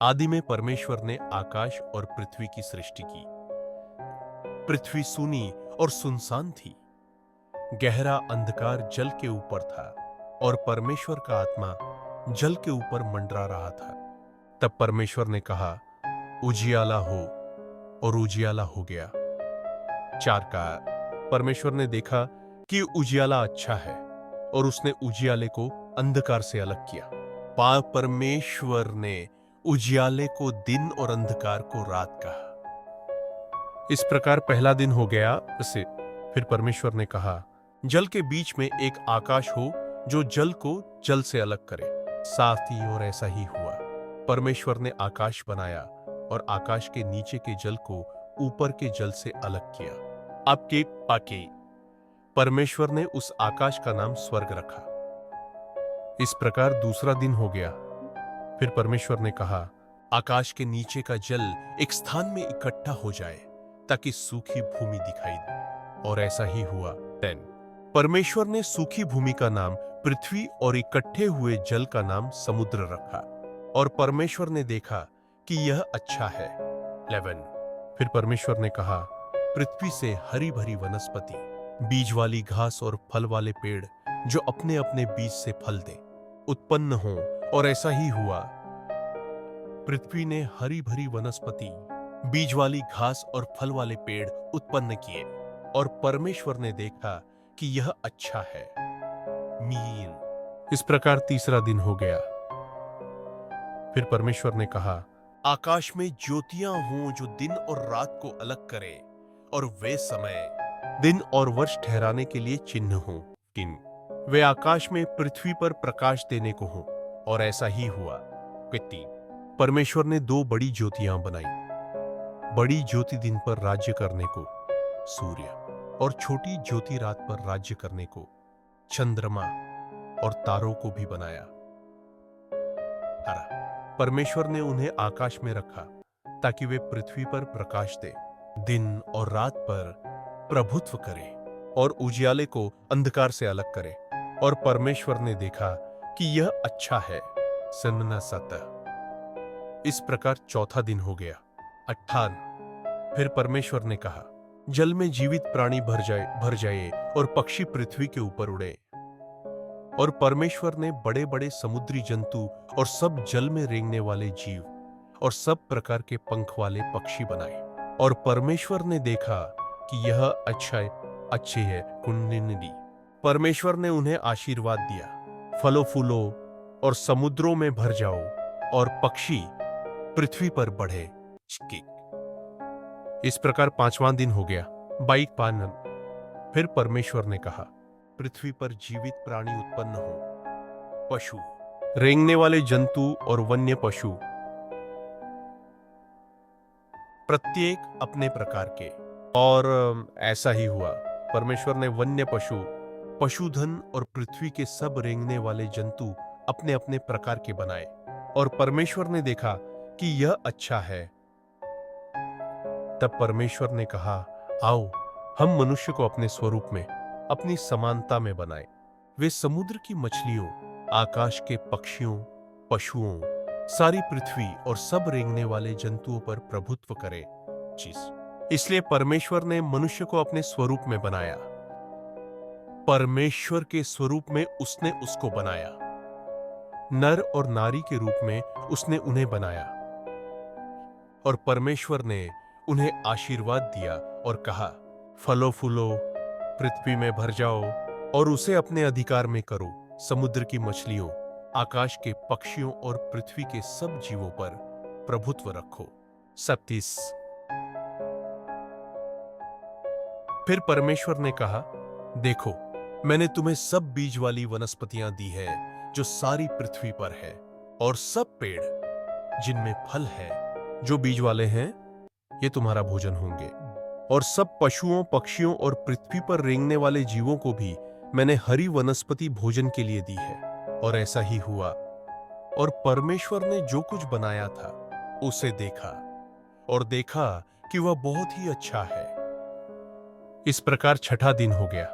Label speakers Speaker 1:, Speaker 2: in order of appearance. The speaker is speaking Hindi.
Speaker 1: आदि में परमेश्वर ने आकाश और पृथ्वी की सृष्टि की। पृथ्वी सूनी और सुनसान थी। गहरा अंधकार जल के ऊपर था और परमेश्वर का आत्मा जल के ऊपर मंडरा रहा था। तब परमेश्वर ने कहा, उजियाला हो, और उजियाला हो गया। 4 का परमेश्वर ने देखा कि उजियाला अच्छा है और उसने उजियाले को अंधकार से अलग किया। परमेश्वर ने उजियाले को दिन और अंधकार को रात कहा। इस प्रकार पहला दिन हो गया उसे। फिर परमेश्वर ने कहा, जल के बीच में एक आकाश हो जो जल को जल से अलग करे। साथ ही और ऐसा ही हुआ। परमेश्वर ने आकाश बनाया और आकाश के नीचे के जल को ऊपर के जल से अलग किया। अब के पाके परमेश्वर ने उस आकाश का नाम स्वर्ग रखा। इस प्रकार दूसरा दिन हो गया। फिर परमेश्वर ने कहा, आकाश के नीचे का जल एक स्थान में इकट्ठा हो जाए ताकि सूखी भूमि दिखाई दे, और ऐसा ही हुआ। 10 परमेश्वर ने सूखी भूमि का नाम पृथ्वी और इकट्ठे हुए जल का नाम समुद्र रखा, और परमेश्वर ने देखा कि यह अच्छा है। 11 फिर परमेश्वर ने कहा, पृथ्वी से हरी भरी वनस्पति, बीज वाली घास और फल वाले पेड़ जो अपने अपने बीज से फल दे, उत्पन्न हो, और ऐसा ही हुआ। पृथ्वी ने हरी भरी वनस्पति, बीज वाली घास और फल वाले पेड़ उत्पन्न किए, और परमेश्वर ने देखा कि यह अच्छा है। मीन इस प्रकार तीसरा दिन हो गया। फिर परमेश्वर ने कहा, आकाश में ज्योतियां हों जो दिन और रात को अलग करे, और वे समय, दिन और वर्ष ठहराने के लिए चिन्ह हों। किन वे आकाश में पृथ्वी पर प्रकाश देने को हों, और ऐसा ही हुआ। 3 परमेश्वर ने 2 बड़ी ज्योतियां बनाई। बड़ी ज्योति दिन पर राज्य करने को सूर्य, और छोटी ज्योति रात पर राज्य करने को चंद्रमा और तारों को भी बनाया। परमेश्वर ने उन्हें आकाश में रखा ताकि वे पृथ्वी पर प्रकाश दे, दिन और रात पर प्रभुत्व करे, और उजियाले को अंधकार से अलग करे। और परमेश्वर ने देखा कि यह अच्छा है। सन्ना 7 इस प्रकार चौथा दिन हो गया। 18 फिर परमेश्वर ने कहा, जल में जीवित प्राणी भर जाए और पक्षी पृथ्वी के ऊपर उड़े। और परमेश्वर ने बड़े बड़े समुद्री जंतु और सब जल में रेंगने वाले जीव और सब प्रकार के पंख वाले पक्षी बनाए। और परमेश्वर ने देखा कि यह अच्छे है। कुंडलिनी परमेश्वर ने उन्हें आशीर्वाद दिया, फलो फूलो और समुद्रों में भर जाओ, और पक्षी पृथ्वी पर बढ़े। इस प्रकार 5वां दिन हो गया। 22 फिर परमेश्वर ने कहा, पृथ्वी पर जीवित प्राणी उत्पन्न हो, पशु, रेंगने वाले जंतु और वन्य पशु, प्रत्येक अपने प्रकार के। और ऐसा ही हुआ। परमेश्वर ने वन्य पशु, पशुधन और पृथ्वी के सब रेंगने वाले जंतु अपने अपने प्रकार के बनाए, और परमेश्वर ने देखा कि यह अच्छा है। तब परमेश्वर ने कहा, आओ हम मनुष्य को अपने स्वरूप में, अपनी समानता में बनाएं। वे समुद्र की मछलियों, आकाश के पक्षियों, पशुओं, सारी पृथ्वी और सब रेंगने वाले जंतुओं पर प्रभुत्व करे। इसलिए परमेश्वर ने मनुष्य को अपने स्वरूप में बनाया। परमेश्वर के स्वरूप में उसने उसको बनाया, नर और नारी के रूप में उसने उन्हें बनाया। और परमेश्वर ने उन्हें आशीर्वाद दिया और कहा, फलो फूलो, पृथ्वी में भर जाओ और उसे अपने अधिकार में करो। समुद्र की मछलियों, आकाश के पक्षियों और पृथ्वी के सब जीवों पर प्रभुत्व रखो। 37 फिर परमेश्वर ने कहा, देखो, मैंने तुम्हें सब बीज वाली वनस्पतियां दी है जो सारी पृथ्वी पर है, और सब पेड़ जिनमें फल है जो बीज वाले हैं, ये तुम्हारा भोजन होंगे। और सब पशुओं, पक्षियों और पृथ्वी पर रेंगने वाले जीवों को भी मैंने हरी वनस्पति भोजन के लिए दी है। और ऐसा ही हुआ। और परमेश्वर ने जो कुछ बनाया था उसे देखा, और देखा कि वह बहुत ही अच्छा है। इस प्रकार 6ठा दिन हो गया।